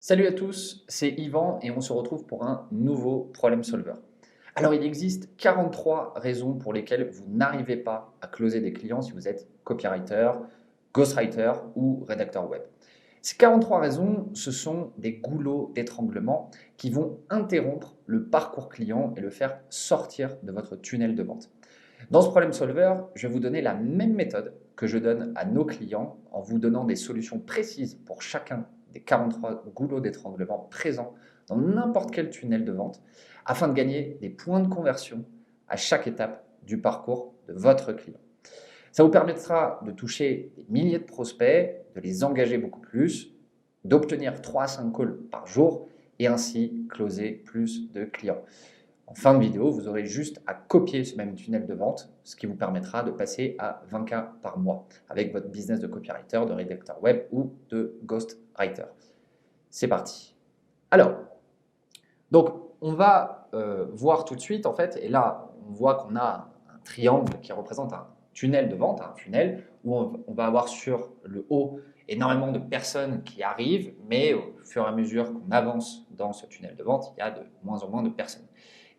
Salut à tous, c'est Yvan et on se retrouve pour un nouveau Problem Solver. Alors il existe 43 raisons pour lesquelles vous n'arrivez pas à closer des clients si vous êtes copywriter, ghostwriter ou rédacteur web. Ces 43 raisons, ce sont des goulots d'étranglement qui vont interrompre le parcours client et le faire sortir de votre tunnel de vente. Dans ce Problem Solver, je vais vous donner la même méthode que je donne à nos clients en vous donnant des solutions précises pour chacun des 43 goulots d'étranglement présents dans n'importe quel tunnel de vente afin de gagner des points de conversion à chaque étape du parcours de votre client. Ça vous permettra de toucher des milliers de prospects, de les engager beaucoup plus, d'obtenir 3 à 5 calls par jour et ainsi closer plus de clients. En fin de vidéo, vous aurez juste à copier ce même tunnel de vente, ce qui vous permettra de passer à 20K par mois avec votre business de copywriter, de rédacteur web ou de ghostwriter. C'est parti. Alors, donc on va voir tout de suite en fait, et là on voit qu'on a un triangle qui représente un tunnel de vente, un tunnel où on va avoir sur le haut énormément de personnes qui arrivent, mais au fur et à mesure qu'on avance dans ce tunnel de vente, il y a de moins en moins de personnes.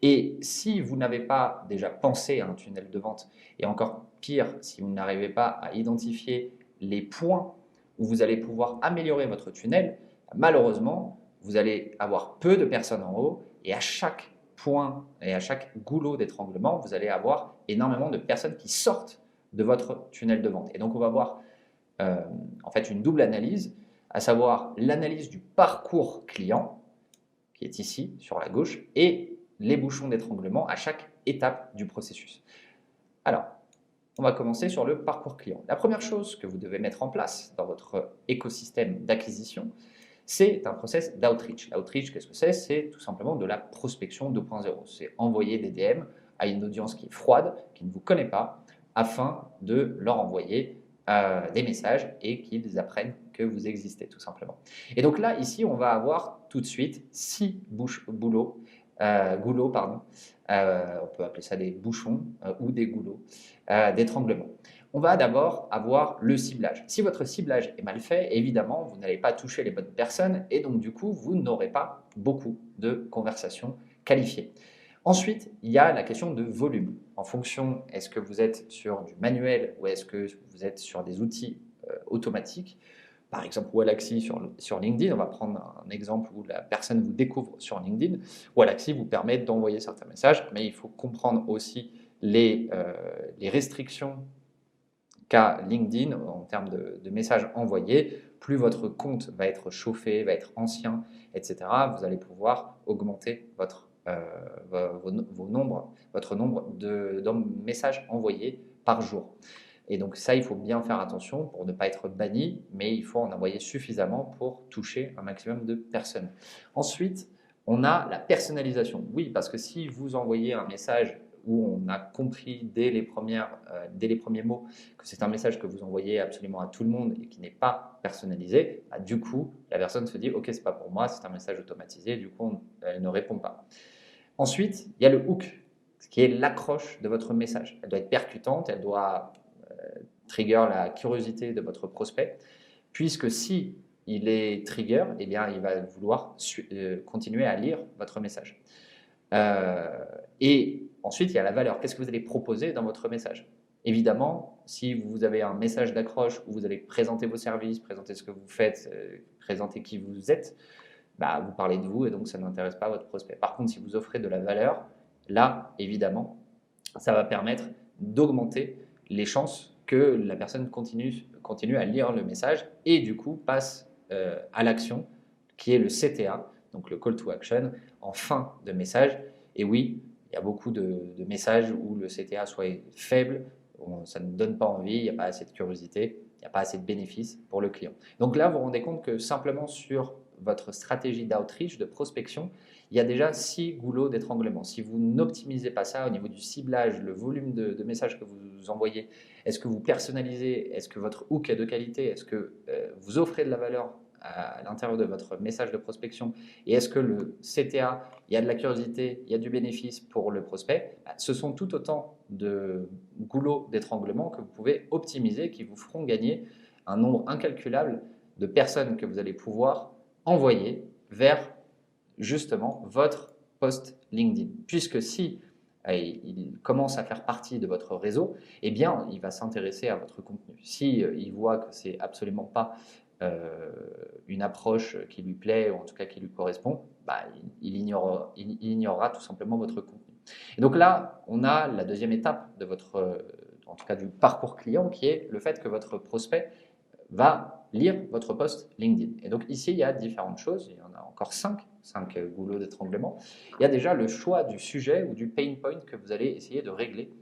Et si vous n'avez pas déjà pensé à un tunnel de vente, et encore pire, si vous n'arrivez pas à identifier les points où vous allez pouvoir améliorer votre tunnel, malheureusement, vous allez avoir peu de personnes en haut et à chaque point et à chaque goulot d'étranglement, vous allez avoir énormément de personnes qui sortent de votre tunnel de vente. Et donc, on va avoir en fait une double analyse, à savoir l'analyse du parcours client, qui est ici sur la gauche, et les bouchons d'étranglement à chaque étape du processus. Alors, on va commencer sur le parcours client. La première chose que vous devez mettre en place dans votre écosystème d'acquisition, c'est un process d'outreach. L'outreach, qu'est-ce que c'est? C'est tout simplement de la prospection 2.0. C'est envoyer des DM à une audience qui est froide, qui ne vous connaît pas, afin de leur envoyer des messages et qu'ils apprennent que vous existez, tout simplement. Et donc là, ici, on va avoir tout de suite 6 goulots, pardon. On peut appeler ça des bouchons ou des goulots d'étranglement. On va d'abord avoir le ciblage. Si votre ciblage est mal fait, évidemment, vous n'allez pas toucher les bonnes personnes et donc du coup, vous n'aurez pas beaucoup de conversations qualifiées. Ensuite, il y a la question de volume. En fonction, est-ce que vous êtes sur du manuel ou est-ce que vous êtes sur des outils automatiques? Par exemple, Wallaxy sur LinkedIn, on va prendre un exemple où la personne vous découvre sur LinkedIn. Wallaxy vous permet d'envoyer certains messages, mais il faut comprendre aussi les restrictions qu'a LinkedIn en termes de messages envoyés. Plus votre compte va être chauffé, va être ancien, etc., vous allez pouvoir augmenter votre nombre de messages envoyés par jour. Et donc ça, il faut bien faire attention pour ne pas être banni, mais il faut en envoyer suffisamment pour toucher un maximum de personnes. Ensuite, on a la personnalisation. Oui, parce que si vous envoyez un message où on a compris dès les premiers mots que c'est un message que vous envoyez absolument à tout le monde et qui n'est pas personnalisé, bah, du coup, la personne se dit « Ok, c'est pas pour moi, c'est un message automatisé », du coup, elle ne répond pas. Ensuite, il y a le hook, ce qui est l'accroche de votre message. Elle doit être percutante, elle doit trigger la curiosité de votre prospect, puisque si il est trigger, eh bien, il va vouloir continuer à lire votre message. Et ensuite, il y a la valeur. Qu'est-ce que vous allez proposer dans votre message? Évidemment, si vous avez un message d'accroche où vous allez présenter vos services, présenter ce que vous faites, présenter qui vous êtes, bah, vous parlez de vous et donc ça n'intéresse pas votre prospect. Par contre, si vous offrez de la valeur, là, évidemment, ça va permettre d'augmenter les chances que la personne continue à lire le message et du coup passe à l'action qui est le CTA, donc le call to action, en fin de message. Et oui, il y a beaucoup de messages où le CTA soit faible, ça ne donne pas envie, il n'y a pas assez de curiosité, il n'y a pas assez de bénéfices pour le client. Donc là, vous vous rendez compte que simplement sur votre stratégie d'outreach, de prospection, il y a déjà 6 goulots d'étranglement. Si vous n'optimisez pas ça au niveau du ciblage, le volume de messages que vous envoyez, est-ce que vous personnalisez, est-ce que votre hook est de qualité, est-ce que vous offrez de la valeur à l'intérieur de votre message de prospection et est-ce que le CTA, il y a de la curiosité, il y a du bénéfice pour le prospect, ce sont tout autant de goulots d'étranglement que vous pouvez optimiser, qui vous feront gagner un nombre incalculable de personnes que vous allez pouvoir envoyer vers justement votre post LinkedIn. Puisque si il commence à faire partie de votre réseau, eh bien, il va s'intéresser à votre contenu. Si il voit que c'est absolument pas une approche qui lui plaît, ou en tout cas qui lui correspond, bah, il ignorera tout simplement votre contenu. Et donc là, on a la deuxième étape de votre, en tout cas du parcours client, qui est le fait que votre prospect va lire votre post LinkedIn. Et donc ici, il y a différentes choses. Il y en a encore 5 goulots d'étranglement. Il y a déjà le choix du sujet ou du pain point que vous allez essayer de régler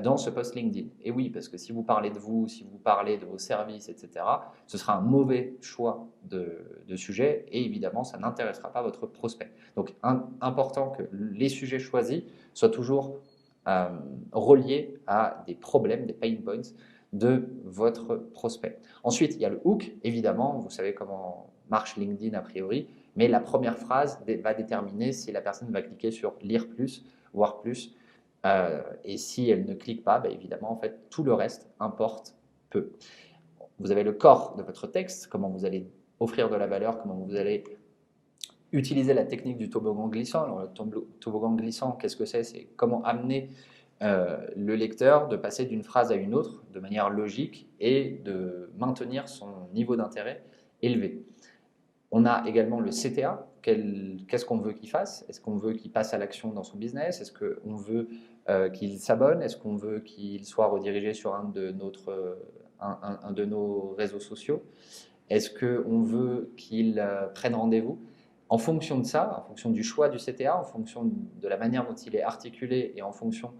dans ce post LinkedIn. Et oui, parce que si vous parlez de vous, si vous parlez de vos services, etc., ce sera un mauvais choix de sujet et évidemment, ça n'intéressera pas votre prospect. Donc, important que les sujets choisis soient toujours reliés à des problèmes, des pain points de votre prospect. Ensuite, il y a le hook, évidemment, vous savez comment marche LinkedIn a priori, mais la première phrase va déterminer si la personne va cliquer sur lire plus, voir plus, et si elle ne clique pas, bah, évidemment, en fait, tout le reste importe peu. Vous avez le corps de votre texte, comment vous allez offrir de la valeur, comment vous allez utiliser la technique du toboggan glissant. Alors, le toboggan glissant, qu'est-ce que c'est? C'est comment amener le lecteur de passer d'une phrase à une autre de manière logique et de maintenir son niveau d'intérêt élevé. On a également le CTA. Qu'est-ce qu'on veut qu'il fasse? Est-ce qu'on veut qu'il passe à l'action dans son business? Est-ce qu'on veut qu'il s'abonne? Est-ce qu'on veut qu'il soit redirigé sur un de nos réseaux sociaux? Est-ce qu'on veut qu'il prenne rendez-vous? En fonction de ça, en fonction du choix du CTA, en fonction de la manière dont il est articulé et en fonction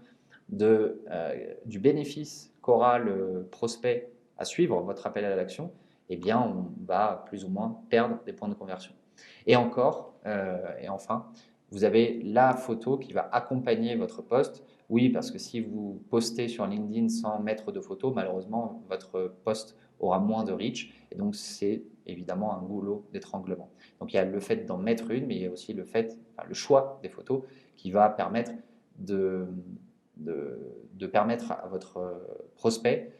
du bénéfice qu'aura le prospect à suivre votre appel à l'action, eh bien, on va plus ou moins perdre des points de conversion. Et encore, et enfin, vous avez la photo qui va accompagner votre post. Oui, parce que si vous postez sur LinkedIn sans mettre de photo, malheureusement, votre post aura moins de reach. Et donc, c'est évidemment un goulot d'étranglement. Donc, il y a le fait d'en mettre une, mais il y a aussi le choix des photos qui va permettre de permettre à votre prospect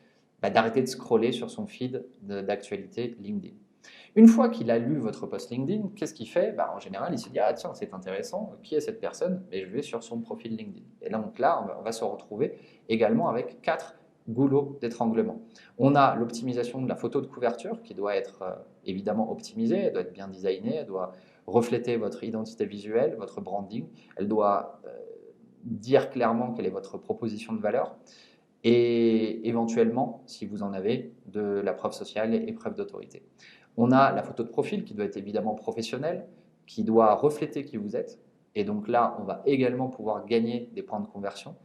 d'arrêter de scroller sur son feed d'actualité LinkedIn. Une fois qu'il a lu votre post LinkedIn, qu'est-ce qu'il fait? En général, il se dit « Ah tiens, c'est intéressant, qui est cette personne ?» Et je vais sur son profil LinkedIn. Et donc là, on va se retrouver également avec 4 goulots d'étranglement. On a l'optimisation de la photo de couverture qui doit être évidemment optimisée, elle doit être bien designée, elle doit refléter votre identité visuelle, votre branding, elle doit dire clairement quelle est votre proposition de valeur et éventuellement, si vous en avez, de la preuve sociale et preuve d'autorité. On a la photo de profil qui doit être évidemment professionnelle, qui doit refléter qui vous êtes. Et donc là, on va également pouvoir gagner des points de conversion.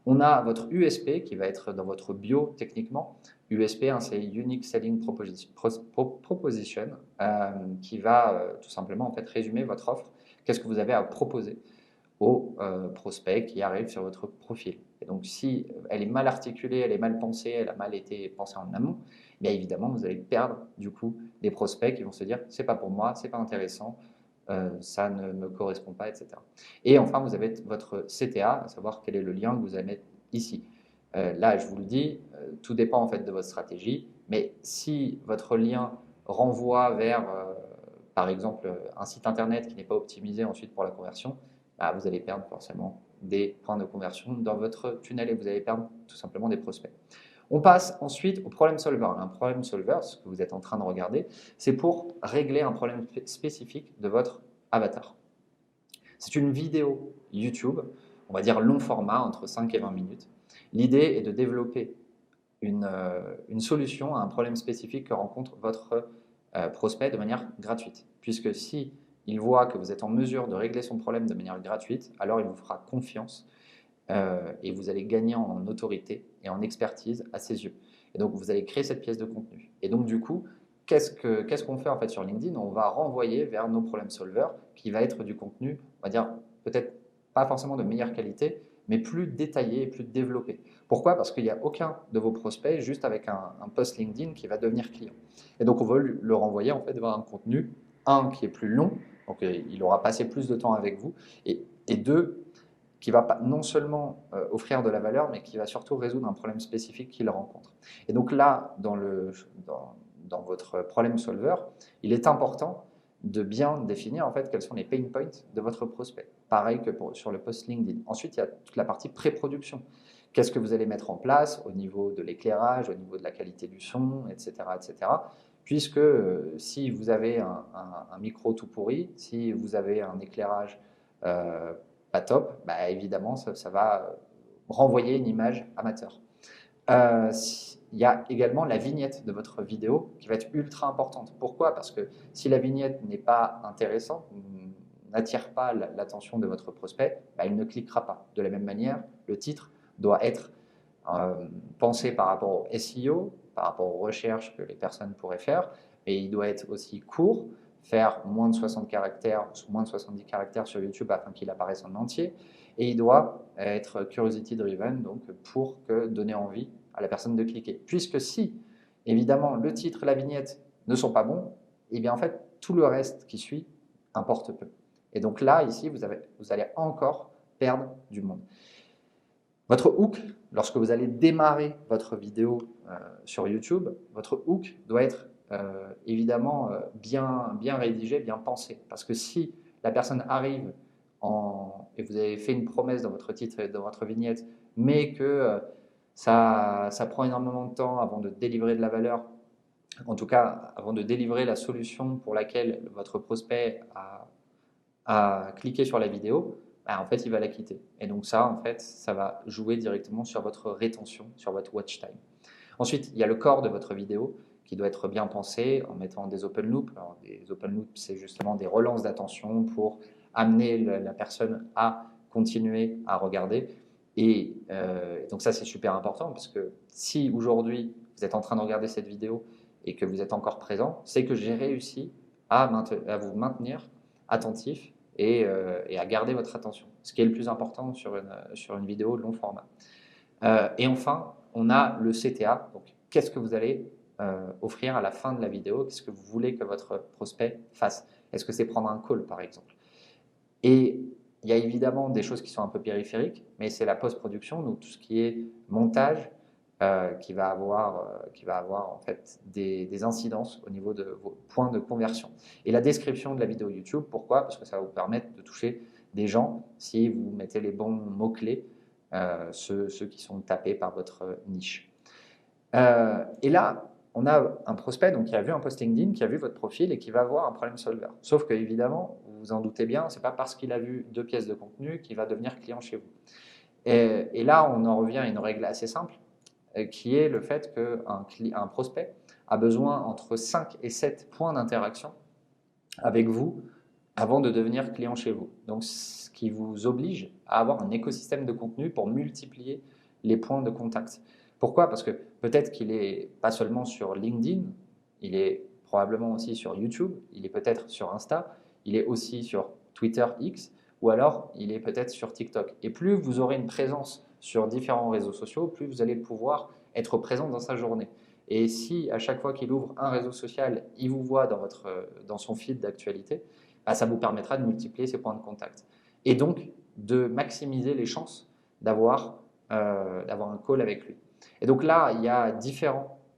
On a votre USP qui va être dans votre bio techniquement. USP, c'est Unique Selling Proposition, qui va tout simplement en fait, résumer votre offre. Qu'est-ce que vous avez à proposer aux prospects qui arrivent sur votre profil. Et donc, si elle est mal articulée, elle est mal pensée, elle a mal été pensée en amont, bien évidemment, vous allez perdre du coup des prospects qui vont se dire « c'est pas pour moi, c'est pas intéressant, ça ne me correspond pas, etc. » Et enfin, vous avez votre CTA, à savoir quel est le lien que vous allez mettre ici. Là, je vous le dis, tout dépend en fait de votre stratégie, mais si votre lien renvoie vers, par exemple, un site internet qui n'est pas optimisé ensuite pour la conversion, vous allez perdre forcément des points de conversion dans votre tunnel et vous allez perdre tout simplement des prospects. On passe ensuite au problem solver. Un problem solver, ce que vous êtes en train de regarder, c'est pour régler un problème spécifique de votre avatar. C'est une vidéo YouTube, on va dire long format, entre 5 et 20 minutes. L'idée est de développer une solution à un problème spécifique que rencontre votre prospect de manière gratuite. Puisque si il voit que vous êtes en mesure de régler son problème de manière gratuite, alors il vous fera confiance et vous allez gagner en autorité et en expertise à ses yeux. Et donc, vous allez créer cette pièce de contenu. Et donc, du coup, qu'est-ce qu'on fait en fait sur LinkedIn? On va renvoyer vers nos problem solvers qui va être du contenu, on va dire, peut-être pas forcément de meilleure qualité, mais plus détaillé et plus développé. Pourquoi? Parce qu'il n'y a aucun de vos prospects juste avec un post LinkedIn qui va devenir client. Et donc, on va le renvoyer en fait vers un contenu, un, qui est plus long, donc il aura passé plus de temps avec vous, et deux, qui va pas, non seulement offrir de la valeur, mais qui va surtout résoudre un problème spécifique qu'il rencontre. Et donc là, dans votre problem solver, il est important de bien définir en fait quels sont les pain points de votre prospect. Pareil que sur le post LinkedIn. Ensuite, il y a toute la partie pré-production. Qu'est-ce que vous allez mettre en place au niveau de l'éclairage, au niveau de la qualité du son, etc. etc. Puisque si vous avez un micro tout pourri, si vous avez un éclairage pas top, bah, évidemment, ça va renvoyer une image amateur. Il y a également la vignette de votre vidéo qui va être ultra importante. Pourquoi? Parce que si la vignette n'est pas intéressante, n'attire pas l'attention de votre prospect, bah, il ne cliquera pas. De la même manière, le titre doit être pensé par rapport au SEO, par rapport aux recherches que les personnes pourraient faire, et il doit être aussi court, faire moins de 60 caractères, moins de 70 caractères sur YouTube afin qu'il apparaisse en entier, et il doit être curiosity driven, donc pour donner envie à la personne de cliquer. Puisque si, évidemment, le titre et la vignette ne sont pas bons, et bien en fait, tout le reste qui suit importe peu. Et donc là, ici, vous allez encore perdre du monde. Votre hook, lorsque vous allez démarrer votre vidéo sur YouTube, votre hook doit être évidemment bien rédigé, bien pensé. Parce que si la personne arrive et vous avez fait une promesse dans votre titre et dans votre vignette, mais que ça prend énormément de temps avant de délivrer de la valeur, en tout cas avant de délivrer la solution pour laquelle votre prospect a cliqué sur la vidéo, bah, en fait, il va la quitter. Et donc ça, en fait, ça va jouer directement sur votre rétention, sur votre watch time. Ensuite, il y a le corps de votre vidéo qui doit être bien pensé en mettant des open loops. Alors, des open loops, c'est justement des relances d'attention pour amener la personne à continuer à regarder. Et donc ça, c'est super important parce que si aujourd'hui, vous êtes en train de regarder cette vidéo et que vous êtes encore présent, c'est que j'ai réussi à vous maintenir attentif et à garder votre attention, ce qui est le plus important sur une vidéo de long format. Et enfin, on a le CTA, donc qu'est-ce que vous allez offrir à la fin de la vidéo, qu'est-ce que vous voulez que votre prospect fasse. Est-ce que c'est prendre un call par exemple? Et il y a évidemment des choses qui sont un peu périphériques, mais c'est la post-production, donc tout ce qui est montage, qui va avoir en fait des incidences au niveau de vos points de conversion. Et la description de la vidéo YouTube, pourquoi? Parce que ça va vous permettre de toucher des gens si vous mettez les bons mots-clés, ceux qui sont tapés par votre niche. Et là, on a un prospect donc, qui a vu un post LinkedIn, qui a vu votre profil et qui va avoir un problème solver. Sauf que, évidemment, vous vous en doutez bien, ce n'est pas parce qu'il a vu 2 pièces de contenu qu'il va devenir client chez vous. Et là, on en revient à une règle assez simple, qui est le fait qu'un prospect a besoin entre 5 et 7 points d'interaction avec vous avant de devenir client chez vous. Donc, ce qui vous oblige à avoir un écosystème de contenu pour multiplier les points de contact. Pourquoi? Parce que peut-être qu'il n'est pas seulement sur LinkedIn, il est probablement aussi sur YouTube, il est peut-être sur Insta, il est aussi sur Twitter X, ou alors il est peut-être sur TikTok. Et plus vous aurez une présence sur différents réseaux sociaux, plus vous allez pouvoir être présent dans sa journée. Et si à chaque fois qu'il ouvre un réseau social, il vous voit dans son feed d'actualité, bah, ça vous permettra de multiplier ces points de contact. Et donc de maximiser les chances d'avoir un call avec lui. Et donc là, il y a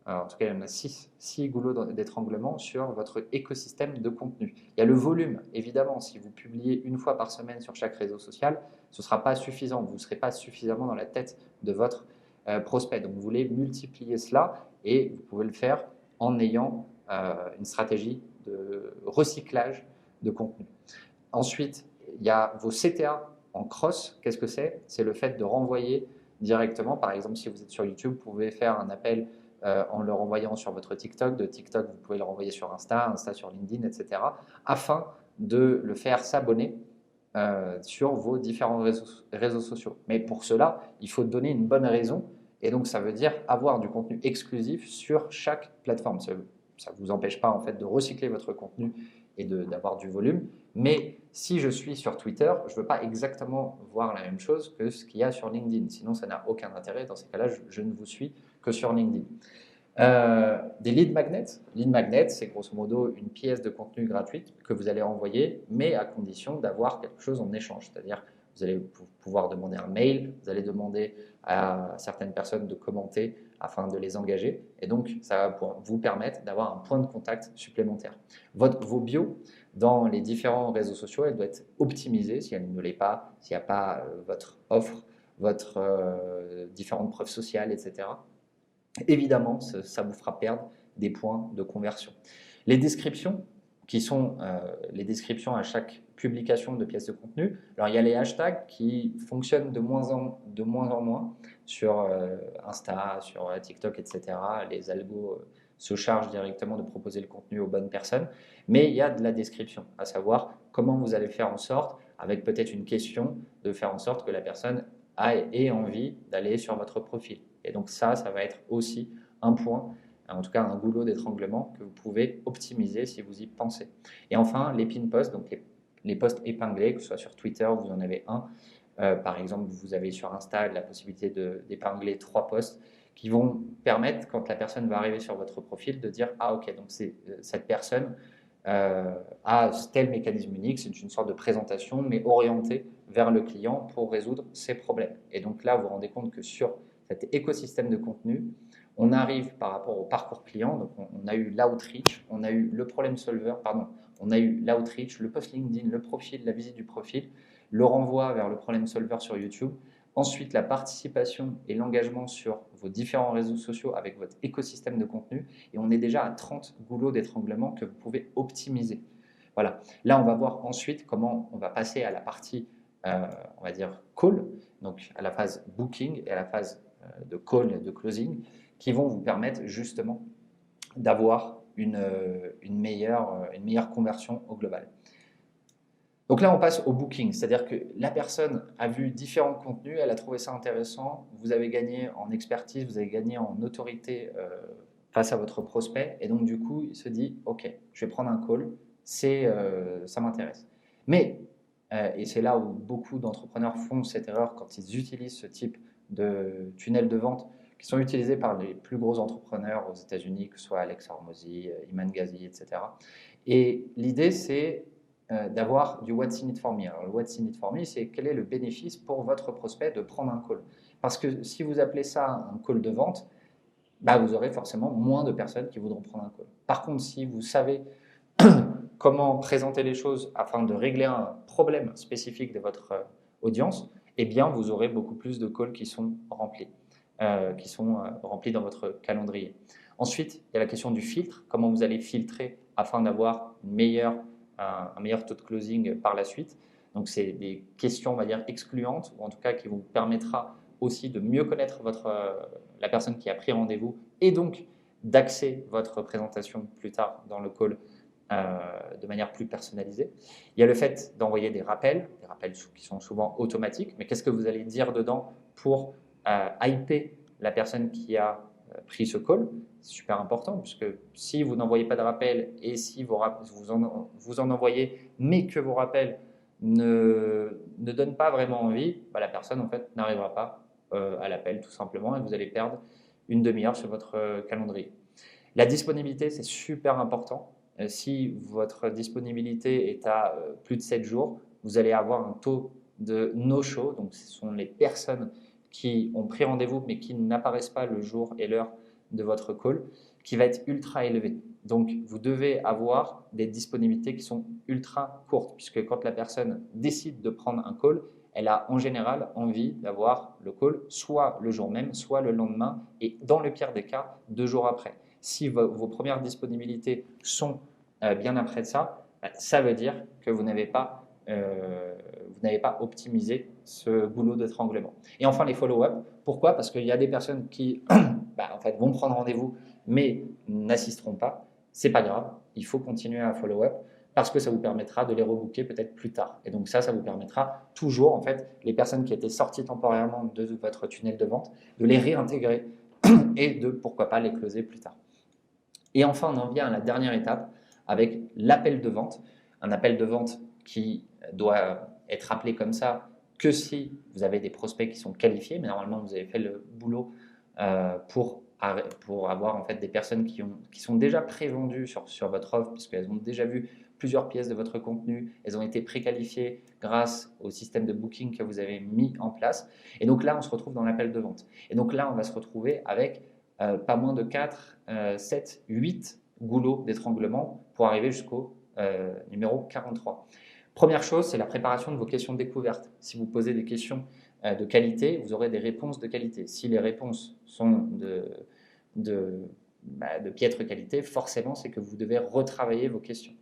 en tout cas, il y en a 6 goulots d'étranglement sur votre écosystème de contenu. Il y a le volume, évidemment, si vous publiez une fois par semaine sur chaque réseau social, ce ne sera pas suffisant, vous ne serez pas suffisamment dans la tête de votre prospect. Donc vous voulez multiplier cela et vous pouvez le faire en ayant une stratégie de recyclage de contenu. Ensuite, il y a vos CTA en cross. Qu'est-ce que c'est? C'est le fait de renvoyer directement. Par exemple, si vous êtes sur YouTube, vous pouvez faire un appel en le renvoyant sur votre TikTok. De TikTok, vous pouvez le renvoyer sur Insta, Insta sur LinkedIn, etc. afin de le faire s'abonner sur vos différents réseaux sociaux. Mais pour cela, il faut donner une bonne raison. Et donc, ça veut dire avoir du contenu exclusif sur chaque plateforme. Ça ne vous empêche pas en fait de recycler votre contenu et d'avoir du volume. Mais si je suis sur Twitter, je ne veux pas exactement voir la même chose que ce qu'il y a sur LinkedIn. Sinon, ça n'a aucun intérêt. Dans ces cas-là, je ne vous suis que sur LinkedIn. Des lead magnets. Lead magnet, c'est grosso modo une pièce de contenu gratuite que vous allez envoyer, mais à condition d'avoir quelque chose en échange. C'est-à-dire, vous allez pouvoir demander un mail, vous allez demander à certaines personnes de commenter afin de les engager. Et donc, ça va vous permettre d'avoir un point de contact supplémentaire. Vos bios, dans les différents réseaux sociaux, elle doit être optimisée si elle ne l'est pas, s'il n'y a pas votre offre, votre différentes preuves sociales, etc. Évidemment, ça vous fera perdre des points de conversion. Les descriptions, qui sont les descriptions à chaque publication de pièces de contenu. Alors, il y a les hashtags qui fonctionnent de moins en moins sur Insta, sur TikTok, etc. Les algos se chargent directement de proposer le contenu aux bonnes personnes. Mais il y a de la description, à savoir comment vous allez faire en sorte, avec peut-être une question, de faire en sorte que la personne ait envie d'aller sur votre profil. Et donc ça va être aussi un point, en tout cas un goulot d'étranglement que vous pouvez optimiser si vous y pensez. Et enfin, les pin posts, donc les posts épinglés, que ce soit sur Twitter, vous en avez un. Par exemple, vous avez sur Insta la possibilité d'épingler 3 posts qui vont permettre, quand la personne va arriver sur votre profil, de dire « Ah ok, donc cette personne a tel mécanisme unique, c'est une sorte de présentation, mais orientée vers le client pour résoudre ses problèmes. » Et donc là, vous vous rendez compte que sur cet écosystème de contenu, on arrive par rapport au parcours client, donc on a eu l'outreach, on a eu le problem solver, pardon, on a eu l'outreach, le post LinkedIn, le profil, la visite du profil, le renvoi vers le problem solver sur YouTube, ensuite la participation et l'engagement sur vos différents réseaux sociaux avec votre écosystème de contenu, et on est déjà à 30 goulots d'étranglement que vous pouvez optimiser. Voilà. Là, on va voir ensuite comment on va passer à la partie, on va dire, call, donc à la phase booking et à la phase de call et de closing, qui vont vous permettre justement d'avoir une meilleure conversion au global. Donc là, on passe au booking, c'est-à-dire que la personne a vu différents contenus, elle a trouvé ça intéressant, vous avez gagné en expertise, vous avez gagné en autorité face à votre prospect, et donc du coup, il se dit « Ok, je vais prendre un call, ça m'intéresse. » Mais, et c'est là où beaucoup d'entrepreneurs font cette erreur quand ils utilisent ce type de tunnel de vente, qui sont utilisés par les plus gros entrepreneurs aux États-Unis, que ce soit Alex Hormozy, Iman Ghazi, etc. Et l'idée, c'est d'avoir du What's in it for me. Alors, le What's in it for me, c'est quel est le bénéfice pour votre prospect de prendre un call. Parce que si vous appelez ça un call de vente, bah, vous aurez forcément moins de personnes qui voudront prendre un call. Par contre, si vous savez comment présenter les choses afin de régler un problème spécifique de votre audience, eh bien, vous aurez beaucoup plus de calls qui sont remplis dans votre calendrier. Ensuite, il y a la question du filtre, comment vous allez filtrer afin d'avoir un meilleur taux de closing par la suite. Donc, c'est des questions, on va dire, excluantes, ou en tout cas qui vous permettra aussi de mieux connaître la personne qui a pris rendez-vous et donc d'axer votre présentation plus tard dans le call de manière plus personnalisée. Il y a le fait d'envoyer des rappels qui sont souvent automatiques, mais qu'est-ce que vous allez dire dedans pour hyper la personne qui a pris ce call? C'est super important, puisque si vous n'envoyez pas de rappel et si vous en envoyez, mais que vos rappels ne donnent pas vraiment envie, bah, la personne en fait n'arrivera pas à l'appel tout simplement et vous allez perdre une demi-heure sur votre calendrier. La disponibilité, c'est super important. Si votre disponibilité est à plus de 7 jours, vous allez avoir un taux de no-show, donc ce sont les personnes qui ont pris rendez-vous mais qui n'apparaissent pas le jour et l'heure de votre call, qui va être ultra élevé. Donc vous devez avoir des disponibilités qui sont ultra courtes, puisque quand la personne décide de prendre un call, elle a en général envie d'avoir le call soit le jour même, soit le lendemain, et dans le pire des cas, 2 jours après. Si vos premières disponibilités sont bien après ça, ça veut dire que vous n'avez pas optimisé ce goulot d'étranglement. Et enfin, les follow-up. Pourquoi? Parce qu'il y a des personnes qui en fait, vont prendre rendez-vous mais n'assisteront pas. C'est pas grave, il faut continuer à follow-up parce que ça vous permettra de les rebooker peut-être plus tard. Et donc ça vous permettra toujours, en fait, les personnes qui étaient sorties temporairement de votre tunnel de vente, de les réintégrer et de, pourquoi pas, les closer plus tard. Et enfin, on en vient à la dernière étape avec l'appel de vente. Un appel de vente qui doit être appelé comme ça que si vous avez des prospects qui sont qualifiés, mais normalement vous avez fait le boulot pour avoir en fait des personnes qui sont déjà prévendues sur votre offre, puisqu'elles ont déjà vu plusieurs pièces de votre contenu, elles ont été préqualifiées grâce au système de booking que vous avez mis en place. Et donc là, on se retrouve dans l'appel de vente. Et donc là, on va se retrouver avec pas moins de 4, 7, 8 goulots d'étranglement pour arriver jusqu'au numéro 43. Première chose, c'est la préparation de vos questions de découverte. Si vous posez des questions de qualité, vous aurez des réponses de qualité. Si les réponses sont de piètre qualité, forcément, c'est que vous devez retravailler vos questions.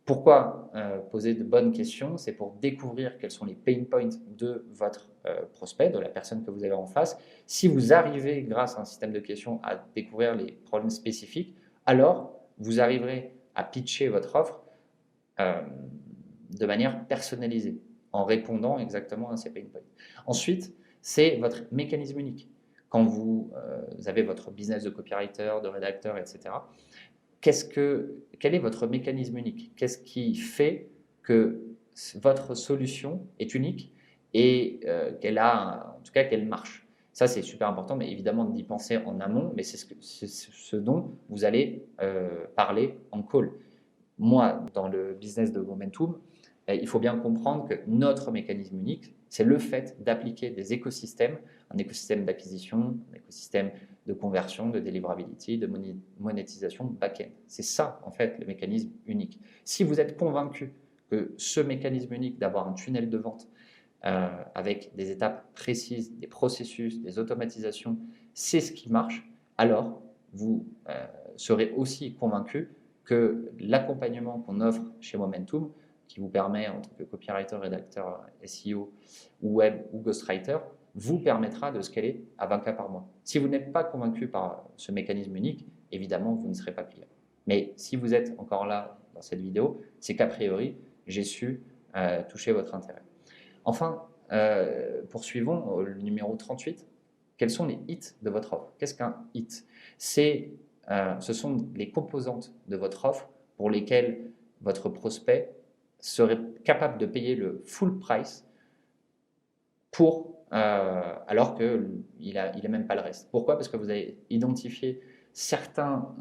Pourquoi poser de bonnes questions? C'est pour découvrir quels sont les pain points de votre prospect, de la personne que vous avez en face. Si vous arrivez, grâce à un système de questions, à découvrir les problèmes spécifiques, alors vous arriverez à pitcher votre offre de manière personnalisée, en répondant exactement à ces pain points. Ensuite, c'est votre mécanisme unique. Quand vous avez votre business de copywriter, de rédacteur, etc., quel est votre mécanisme unique? Qu'est-ce qui fait que votre solution est unique et en tout cas qu'elle marche? Ça, c'est super important, mais évidemment d'y penser en amont, mais c'est ce dont vous allez parler en call. Moi, dans le business de Momentum, il faut bien comprendre que notre mécanisme unique, c'est le fait d'appliquer des écosystèmes, un écosystème d'acquisition, un écosystème de conversion, de deliverability, de monétisation back-end. C'est ça, en fait, le mécanisme unique. Si vous êtes convaincu que ce mécanisme unique d'avoir un tunnel de vente avec des étapes précises, des processus, des automatisations, c'est ce qui marche, alors vous serez aussi convaincu que l'accompagnement qu'on offre chez Momentum, qui vous permet en tant que copywriter, rédacteur SEO ou web ou ghostwriter, vous permettra de scaler à 20 cas par mois. Si vous n'êtes pas convaincu par ce mécanisme unique, évidemment, vous ne serez pas client. Mais si vous êtes encore là dans cette vidéo, c'est qu'a priori, j'ai su toucher votre intérêt. Enfin, poursuivons le numéro 38. Quels sont les hits de votre offre? Qu'est-ce qu'un hit? Ce sont les composantes de votre offre pour lesquelles votre prospect serait capable de payer le full price alors qu'il n'a même pas le reste. Pourquoi? Parce que vous avez identifié certains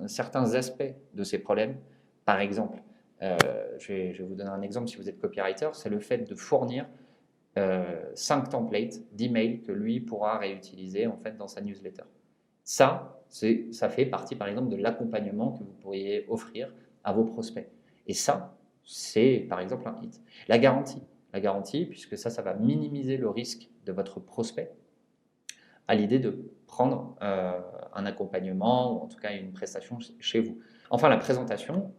aspects de ces problèmes. Par exemple, je vais vous donner un exemple si vous êtes copywriter, c'est le fait de fournir 5 templates d'emails que lui pourra réutiliser en fait dans sa newsletter. Ça fait partie par exemple de l'accompagnement que vous pourriez offrir à vos prospects. Et ça, c'est par exemple un hit. La garantie, puisque ça va minimiser le risque de votre prospect à l'idée de prendre un accompagnement ou en tout cas une prestation chez vous. Enfin, la présentation,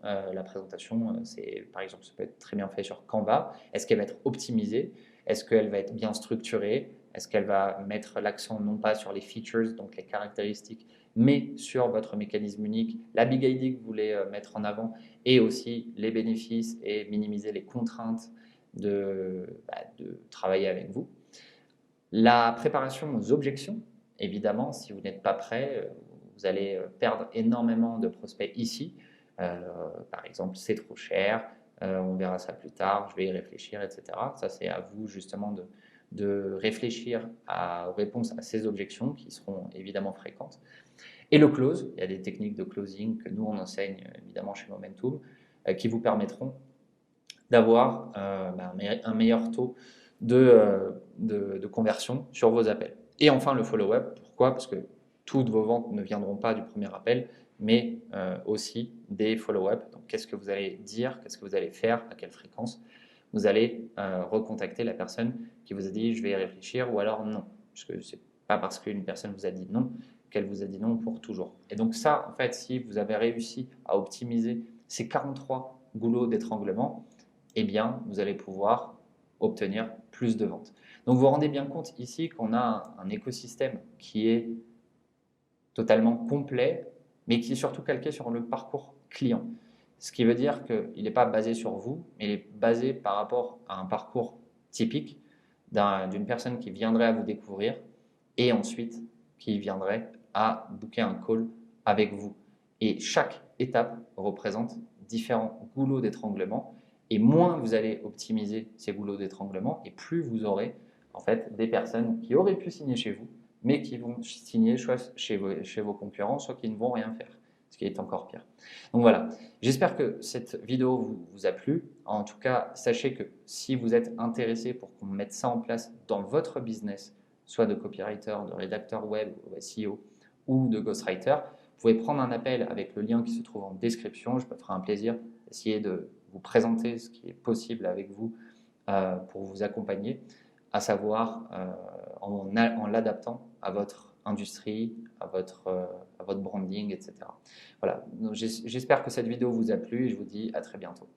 c'est par exemple, ça peut être très bien fait sur Canva. Est-ce qu'elle va être optimisée? Est-ce qu'elle va être bien structurée? Est-ce qu'elle va mettre l'accent non pas sur les features, donc les caractéristiques, mais sur votre mécanisme unique, la big idea que vous voulez mettre en avant et aussi les bénéfices et minimiser les contraintes de travailler avec vous. La préparation aux objections, évidemment, si vous n'êtes pas prêt, vous allez perdre énormément de prospects ici. Par exemple, c'est trop cher, on verra ça plus tard, je vais y réfléchir, etc. Ça, c'est à vous justement de réfléchir aux réponses à ces objections qui seront évidemment fréquentes. Et le close, il y a des techniques de closing que nous, on enseigne évidemment chez Momentum qui vous permettront d'avoir un meilleur taux de conversion sur vos appels. Et enfin, le follow-up. Pourquoi? Parce que toutes vos ventes ne viendront pas du premier appel, mais aussi des follow-up. Donc, qu'est-ce que vous allez dire? Qu'est-ce que vous allez faire? À quelle fréquence? Vous allez recontacter la personne qui vous a dit « je vais y réfléchir » ou alors « non ». Parce que ce n'est pas parce qu'une personne vous a dit non qu'elle vous a dit non pour toujours. Et donc ça, en fait, si vous avez réussi à optimiser ces 43 goulots d'étranglement, eh bien, vous allez pouvoir obtenir plus de ventes. Donc, vous vous rendez bien compte ici qu'on a un écosystème qui est totalement complet, mais qui est surtout calqué sur le parcours client. Ce qui veut dire qu'il n'est pas basé sur vous, mais il est basé par rapport à un parcours typique d'une personne qui viendrait à vous découvrir et ensuite qui viendrait à booker un call avec vous. Et chaque étape représente différents goulots d'étranglement. Et moins vous allez optimiser ces goulots d'étranglement, et plus vous aurez en fait des personnes qui auraient pu signer chez vous, mais qui vont signer soit chez vos concurrents, soit qui ne vont rien faire, ce qui est encore pire. Donc voilà, j'espère que cette vidéo vous a plu. En tout cas, sachez que si vous êtes intéressé pour qu'on mette ça en place dans votre business, soit de copywriter, de rédacteur web ou SEO ou de ghostwriter, vous pouvez prendre un appel avec le lien qui se trouve en description. Je me ferai un plaisir d'essayer de vous présenter ce qui est possible avec vous pour vous accompagner, à savoir en l'adaptant à votre industrie, à votre branding, etc. Voilà, j'espère que cette vidéo vous a plu et je vous dis à très bientôt.